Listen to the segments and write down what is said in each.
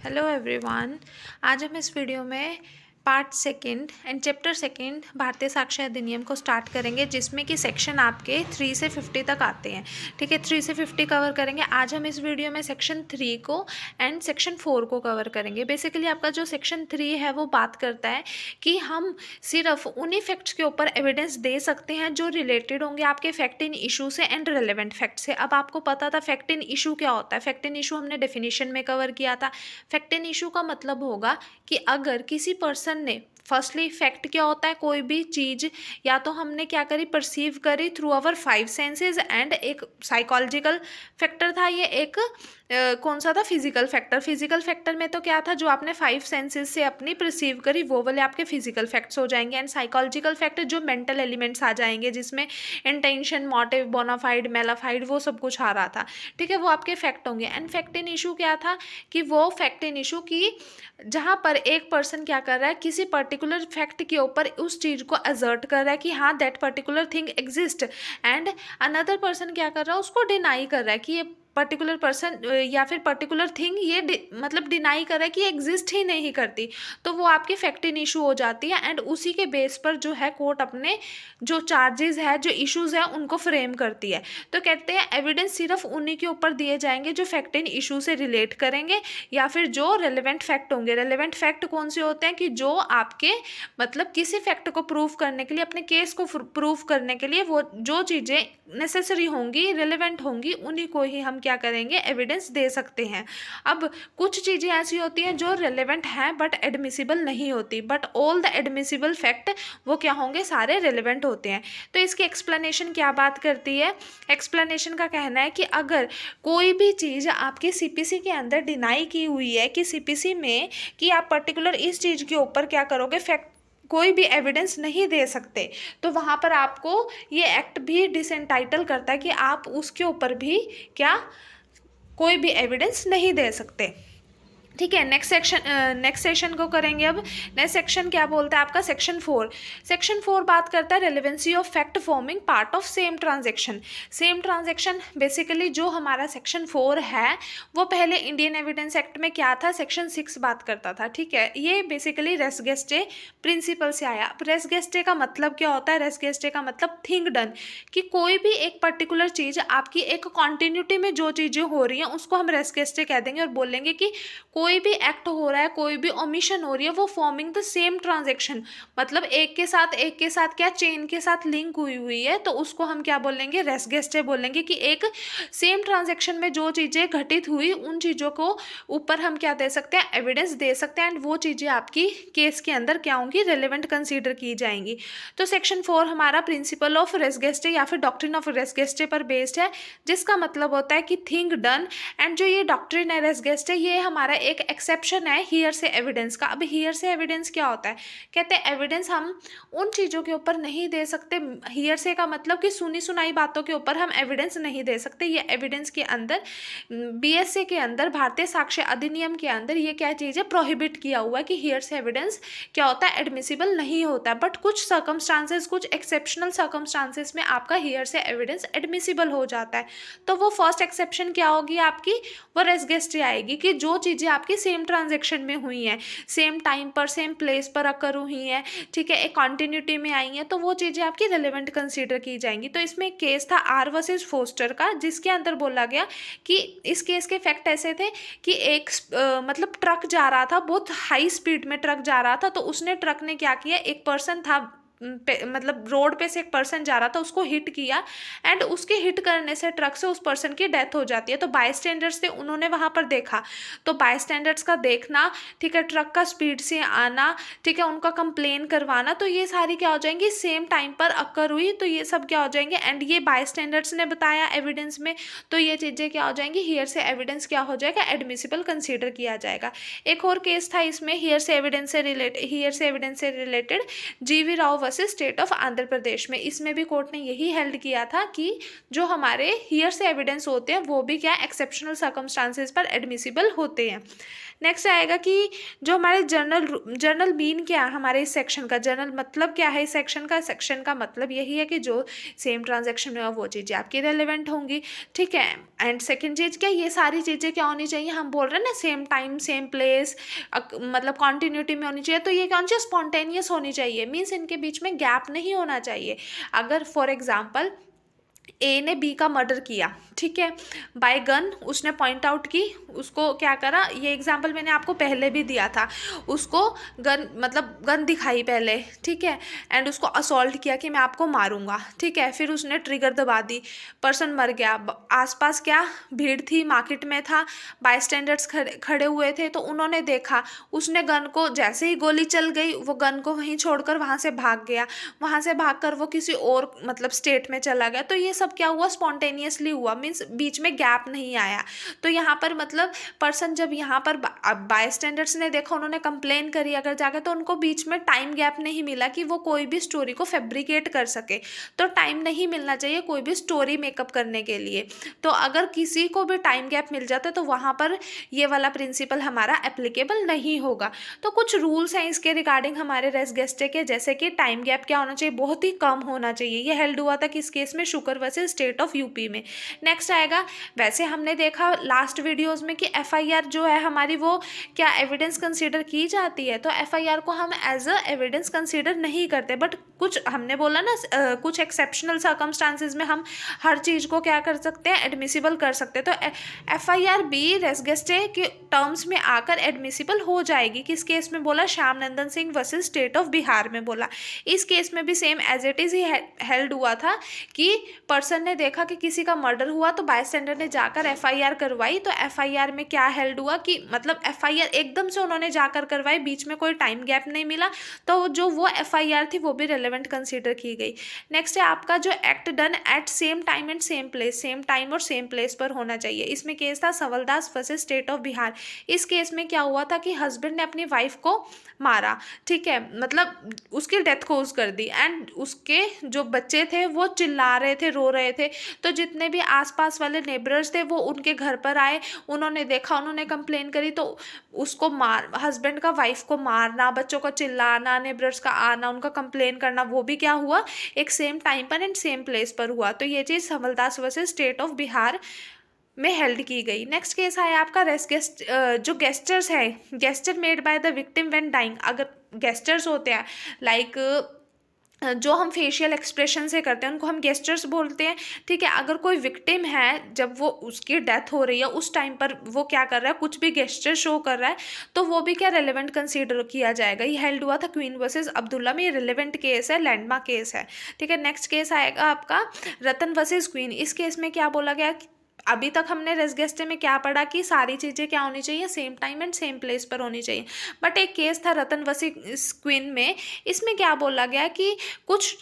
Hello everyone. आज हम इस वीडियो में part second and chapter second भारतीय साक्ष्य अधिनियम को स्टार्ट करेंगे, जिसमें कि सेक्शन आपके 3 से 50 तक आते हैं। ठीक है, 3 से 50 कवर करेंगे। आज हम इस वीडियो में सेक्शन 3 को एंड सेक्शन 4 को कवर करेंगे। बेसिकली आपका जो सेक्शन 3 है वो बात करता है कि हम सिर्फ उन्हीं फैक्ट्स के ऊपर एविडेंस दे सकते हैं जो रिलेटेड होंगे आपके फैक्ट इन इशू से एंड रिलेवेंट फैक्ट से। अब आपको पता था फैक्ट इन इशू क्या होता है। फैक्ट इन इशू हमने डेफिनेशन में कवर किया था। फैक्ट इन इशू का मतलब होगा कि अगर किसी पर्सन ने फर्स्टली फैक्ट क्या होता है, कोई भी चीज़ या तो हमने क्या करी, परसीव करी थ्रू आवर 5 सेंसेस एंड एक साइकोलॉजिकल फैक्टर था, ये एक कौन सा था, फिजिकल फैक्टर। फिजिकल फैक्टर में तो क्या था, जो आपने 5 सेंसेस से अपनी परसीव करी वो वाले आपके फिजिकल फैक्ट्स हो जाएंगे। एंड साइकोलॉजिकल फैक्टर जो मेंटल एलिमेंट्स आ जाएंगे, जिसमें इंटेंशन, मोटिव, बोनाफाइड, मेलाफाइड वो सब कुछ आ रहा था। ठीक है, वो आपके फैक्ट होंगे। एंड फैक्ट इन इशू क्या था कि वो फैक्ट इन इशू की जहाँ पर एक पर्सन क्या कर रहा है, किसी पर्टिकुलर फैक्ट के ऊपर उस चीज़ को असर्ट कर रहा है कि हाँ that particular thing exist, and another person क्या कर रहा है, उसको डिनाई कर रहा है कि ये पर्टिकुलर पर्सन या फिर पर्टिकुलर थिंग ये मतलब डिनाई कर रहा है कि एग्जिस्ट ही नहीं करती। तो वो आपकी फैक्ट इन इशू हो जाती है। एंड उसी के बेस पर जो है कोर्ट अपने जो चार्जेस है, जो इश्यूज है, उनको फ्रेम करती है। तो कहते हैं एविडेंस सिर्फ उन्हीं के ऊपर दिए जाएंगे जो फैक्ट इन इशू से रिलेट करेंगे या फिर जो रेलेवेंट फैक्ट होंगे। रेलेवेंट फैक्ट कौन से होते हैं कि जो आपके मतलब किसी फैक्ट को प्रूव करने के लिए, अपने केस को प्रूव करने के लिए वो जो चीज़ें नेसेसरी होंगी, रिलेवेंट होंगी, उन्हीं को ही हम क्या करेंगे, एविडेंस दे सकते हैं। अब कुछ चीज़ें ऐसी होती हैं जो रिलेवेंट हैं बट एडमिसिबल नहीं होती, but all the admissible fact वो क्या होंगे, सारे रिलेवेंट होते हैं। तो इसकी एक्सप्लेनेशन क्या बात करती है, एक्सप्लेनेशन का कहना है कि अगर कोई भी चीज़ आपकी सीपीसी के अंदर डिनाई की हुई है कि सीपीसी में कि आप पर्टिकुलर इस चीज़ के ऊपर क्या करोगे, फैक्ट कोई भी एविडेंस नहीं दे सकते, तो वहाँ पर आपको ये एक्ट भी डिसेंटाइटल करता है कि आप उसके ऊपर भी क्या कोई भी एविडेंस नहीं दे सकते। ठीक है, नेक्स्ट सेक्शन को करेंगे। अब नेक्स्ट सेक्शन क्या बोलता है आपका, सेक्शन 4। सेक्शन 4 बात करता है relevancy of fact forming part of same transaction. Same transaction basically जो हमारा सेक्शन 4 है वो पहले इंडियन एविडेंस एक्ट में क्या था, सेक्शन 6 बात करता था। ठीक है, ये बेसिकली रेस गेस्टे प्रिंसिपल से आया। अब रेस गेस्टे का मतलब क्या होता है, रेस गेस्टे का मतलब थिंग डन, कि कोई भी एक पर्टिकुलर चीज़ आपकी एक कॉन्टिन्यूटी में जो चीज़ें हो रही हैं उसको हम रेस गेस्टे कह देंगे और बोलेंगे कि कोई भी एक्ट हो रहा है, कोई भी ओमिशन हो रही है, वो फॉर्मिंग द सेम ट्रांजैक्शन, मतलब एक के साथ क्या चेन के साथ लिंक हुई है, तो उसको हम क्या बोलेंगे, रेस गेस्टे बोलेंगे। कि एक सेम ट्रांजैक्शन में जो चीज़ें घटित हुई उन चीज़ों को ऊपर हम क्या दे सकते हैं, एविडेंस दे सकते हैं, एंड वो चीज़ें आपकी केस के अंदर क्या होंगी, रिलेवेंट कंसीडर की जाएंगी। तो सेक्शन 4 हमारा प्रिंसिपल ऑफ रेस गेस्टे या फिर डॉक्ट्रिन ऑफ रेस गेस्टे पर बेस्ड है, जिसका मतलब होता है कि थिंग डन। एंड जो ये डॉक्ट्रिन है रेस गेस्टे, ये हमारा एक एक्सेप्शन है हियर से एविडेंस का। अब हियर से एविडेंस क्या होता है, कहते हैं एविडेंस हम उन चीज़ों के ऊपर नहीं दे सकते। हियर से का मतलब कि सुनी सुनाई बातों के ऊपर हम एविडेंस नहीं दे सकते। ये एविडेंस के अंदर बीएसए के अंदर, भारतीय साक्ष्य अधिनियम के अंदर ये क्या चीज़ है, प्रोहिबिट किया हुआ है कि हियर से एविडेंस क्या होता है, एडमिसिबल नहीं होता है। बट कुछ सर्कमस्टांसेस, कुछ एक्सेप्शनल सर्कमस्टांसेस में आपका हियर से एविडेंस एडमिसिबल हो जाता है। तो वो फर्स्ट एक्सेप्शन क्या होगी आपकी, वो रेस गेस्टे आएगी कि जो चीज़ें आपकी सेम ट्रांजैक्शन में हुई हैं, सेम टाइम पर, सेम प्लेस पर अकर हुई हैं, ठीक है, एक कॉन्टिन्यूटी में आई हैं, तो वो चीज़ें आपकी रिलेवेंट कंसीडर की जाएंगी। तो इसमें एक केस था आर वर्सेस फोस्टर का, जिसके अंदर बोला गया कि इस केस के फैक्ट ऐसे थे कि एक मतलब ट्रक जा रहा था, बहुत हाई स्पीड में ट्रक जा रहा था, तो उसने ट्रक ने क्या किया, एक पर्सन था मतलब रोड पे से एक पर्सन जा रहा था, उसको हिट किया, एंड उसके हिट करने से ट्रक से उस पर्सन की डेथ हो जाती है। तो बायस्टैंडर्स थे, उन्होंने वहाँ पर देखा, तो बायस्टैंडर्स का देखना, ठीक है, ट्रक का स्पीड से आना, ठीक है, उनका कंप्लेन करवाना, तो ये सारी क्या हो जाएंगी, सेम टाइम पर अकर हुई, तो ये सब क्या हो जाएंगे, एंड ये बायस्टैंडर्स ने बताया एविडेंस में, तो ये चीज़ें क्या हो जाएंगी, हियर से एविडेंस क्या हो जाएगा, एडमिसिबल कंसीडर किया जाएगा। एक और केस था इसमें हियर से एविडेंस से रिलेटेड, G V Rao versus state of Andhra Pradesh में, इसमें भी कोर्ट ने यही हेल्ड किया था कि जो हमारे हियर से एविडेंस होते हैं वो भी क्या एक्सेप्शनल सर्कमस्टांसेस पर एडमिसिबल होते हैं। नेक्स्ट आएगा कि जो हमारे जर्नल मीन क्या है हमारे इस सेक्शन का, जर्नल मतलब क्या है इस सेक्शन का मतलब यही है कि जो सेम ट्रांजैक्शन में वो चीज़ें आपकी रेलिवेंट होंगी, ठीक है। एंड सेकंड चीज़ क्या, ये सारी चीज़ें क्या होनी चाहिए, हम बोल रहे हैं ना सेम टाइम सेम प्लेस, मतलब कॉन्टिन्यूटी में होनी चाहिए, तो ये कौन सी स्पॉन्टेनियस होनी चाहिए, मीन्स इनके बीच में गैप नहीं होना चाहिए। अगर फॉर एग्जाम्पल ए ने बी का मर्डर किया, ठीक है, बाय गन, उसने पॉइंट आउट की, उसको क्या करा, ये एग्जांपल मैंने आपको पहले भी दिया था, उसको गन मतलब गन दिखाई पहले, ठीक है, एंड उसको असॉल्ट किया कि मैं आपको मारूंगा, ठीक है, फिर उसने ट्रिगर दबा दी, पर्सन मर गया, आसपास क्या भीड़ थी, मार्केट में था, बाय स्टैंडर्ड्स खड़े हुए थे, तो उन्होंने देखा, उसने गन को, जैसे ही गोली चल गई वो गन को वहीं छोड़कर वहाँ से भाग गया, वहाँ से भागकर वो किसी और मतलब स्टेट में चला गया, तो ये सब क्या हुआ, स्पॉन्टेनियसली हुआ, मीन्स बीच में गैप नहीं आया। तो यहाँ पर मतलब पर्सन जब यहाँ पर बाय स्टैंडर्ड्स ने देखा, उन्होंने कंप्लेन करी अगर जाकर, तो उनको बीच में टाइम गैप नहीं मिला कि वो कोई भी स्टोरी को फैब्रिकेट कर सके, तो टाइम नहीं मिलना चाहिए कोई भी स्टोरी मेकअप करने के लिए। तो अगर किसी को भी टाइम गैप मिल जाता है तो वहाँ पर ये वाला प्रिंसिपल हमारा एप्लीकेबल नहीं होगा। तो कुछ रूल्स हैं इसके रिगार्डिंग हमारे रेस गेस्टे के, जैसे कि टाइम गैप क्या होना चाहिए, बहुत ही कम होना चाहिए। ये हेल्ड हुआ था किस केस में, शुक्र वर्सेस स्टेट ऑफ यूपी में। नेक्स्ट आएगा, वैसे हमने देखा लास्ट वीडियोस में कि एफआईआर जो है हमारी वो क्या एविडेंस कंसीडर की जाती है, तो एफआईआर को हम एज अ एविडेंस कंसीडर नहीं करते, बट कुछ हमने बोला ना कुछ एक्सेप्शनल सर्कमस्टांसेस में हम हर चीज़ को क्या कर सकते हैं, एडमिसिबल कर सकते हैं। तो एफआईआर भी रेस गेस्टे के टर्म्स में आकर एडमिसिबल हो जाएगी। किस केस में बोला, Shyam Nandan Singh versus state of Bihar में बोला। इस केस में भी same as it is he held हुआ था कि पर्सन ने देखा कि किसी का मर्डर हुआ, तो बायस्टैंडर ने जाकर एफआईआर करवाई। तो एफआईआर में क्या हेल्ड हुआ कि मतलब एफआईआर एकदम से उन्होंने जाकर करवाई, बीच में कोई टाइम गैप नहीं मिला, तो जो वो एफआईआर थी वो भी रेलेवेंट कंसीडर की गई। नेक्स्ट है आपका जो act done at same time and same place, same time और सेम प्लेस पर होना चाहिए। इसमें केस था सवलदास वर्सेस स्टेट ऑफ बिहार। इस केस में क्या हुआ था कि हस्बैंड ने अपनी वाइफ को मारा, ठीक है, मतलब उसकी डेथ कोज कर दी, एंड उसके जो बच्चे थे वो चिल्ला रहे थे, रो रहे थे, तो जितने भी आसपास वाले नेबरर्स थे वो उनके घर पर आए, उन्होंने देखा, उन्होंने कंप्लेन करी, तो उसको हस्बैंड का वाइफ को मारना, बच्चों को चिल्लाना, नेबरर्स का आना, उनका कंप्लेन करना, वो भी क्या हुआ, एक सेम टाइम पर एंड सेम प्लेस पर हुआ। तो ये चीज़ हवलदास वर्सेस स्टेट ऑफ बिहार में हेल्ड की गई। नेक्स्ट केस है आपका जो गेस्टर्स है, gesture made by the victim when dying. अगर गेस्टर्स होते हैं लाइक जो हम फेशियल एक्सप्रेशन से करते हैं उनको हम गेस्टर्स बोलते हैं, ठीक है। अगर कोई विक्टिम है, जब वो उसकी डेथ हो रही है उस टाइम पर वो क्या कर रहा है, कुछ भी गेस्टर शो कर रहा है, तो वो भी क्या रेलेवेंट कंसीडर किया जाएगा। ये हेल्ड हुआ था क्वीन वर्सेस अब्दुल्ला में, ये रेलेवेंट केस है, लैंडमार्क केस है, ठीक है। नेक्स्ट केस आएगा आपका रतन वर्सेस क्वीन। इस केस में क्या बोला गया, अभी तक हमने रेस गेस्टे में क्या पढ़ा कि सारी चीज़ें क्या होनी चाहिए, same time and same place पर होनी चाहिए, बट एक केस था रतन वर्सेस क्वीन में, इसमें क्या बोला गया कि कुछ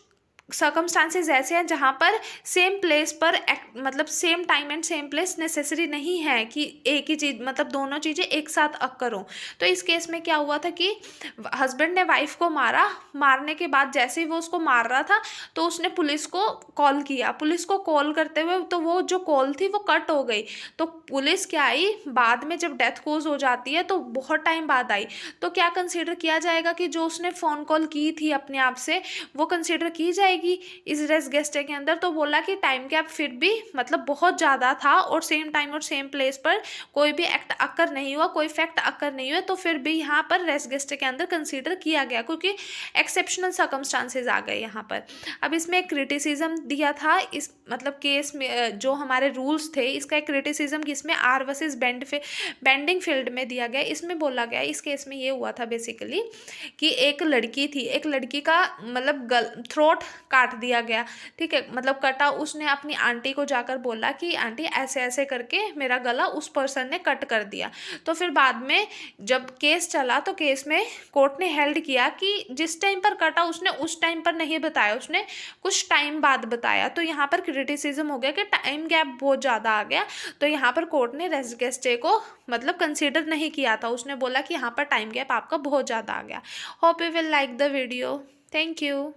सर्कमस्टांसेस ऐसे हैं जहाँ पर सेम प्लेस पर मतलब same time and same place necessary नहीं है कि एक ही चीज़ मतलब दोनों चीज़ें एक साथ अक्कर हो। तो इस केस में क्या हुआ था कि हस्बैंड ने वाइफ को मारा, मारने के बाद जैसे ही वो उसको मार रहा था तो उसने पुलिस को कॉल किया, पुलिस को कॉल करते हुए तो वो जो कॉल थी वो कट हो गई, तो पुलिस क्या आई बाद में, जब डेथ कोज हो जाती है तो बहुत टाइम बाद आई, तो क्या कंसीडर किया जाएगा कि जो उसने फ़ोन कॉल की थी अपने आप से वो कंसीडर की जाएगी इस रेस गेस्टे के अंदर। तो बोला कि टाइम गैप फिर भी मतलब बहुत ज़्यादा था और सेम टाइम और सेम प्लेस पर कोई भी एक्ट अक्कर नहीं हुआ, कोई फैक्ट अक्कर नहीं हुआ, तो फिर भी यहाँ पर रेस गेस्टे के अंदर कंसीडर किया गया क्योंकि एक्सेप्शनल सर्कमस्टांसेस आ गए यहाँ पर। अब इसमें एक क्रिटिसिज्म दिया था इस मतलब केस में, जो हमारे रूल्स थे इसका एक क्रिटिसिज्म किसमें, आर वर्सेस बेंडिंग फील्ड में दिया गया। इसमें बोला गया इस केस में ये हुआ था बेसिकली कि एक लड़की थी, एक लड़की का मतलब थ्रोट काट दिया गया, ठीक है, मतलब कटा, उसने अपनी आंटी को जाकर बोला कि आंटी ऐसे ऐसे करके मेरा गला उस पर्सन ने कट कर दिया। तो फिर बाद में जब केस चला तो केस में कोर्ट ने हेल्ड किया कि जिस टाइम पर कटा उसने उस टाइम पर नहीं बताया, उसने कुछ टाइम बाद बताया, तो यहाँ पर क्रिटिसिज्म हो गया कि टाइम गैप बहुत ज़्यादा आ गया, तो यहाँ पर कोर्ट ने रेस गेस्टे को मतलब कंसीडर नहीं किया था, उसने बोला कि यहाँ पर टाइम गैप आपका बहुत ज़्यादा आ गया। Hope you will like the video, thank you.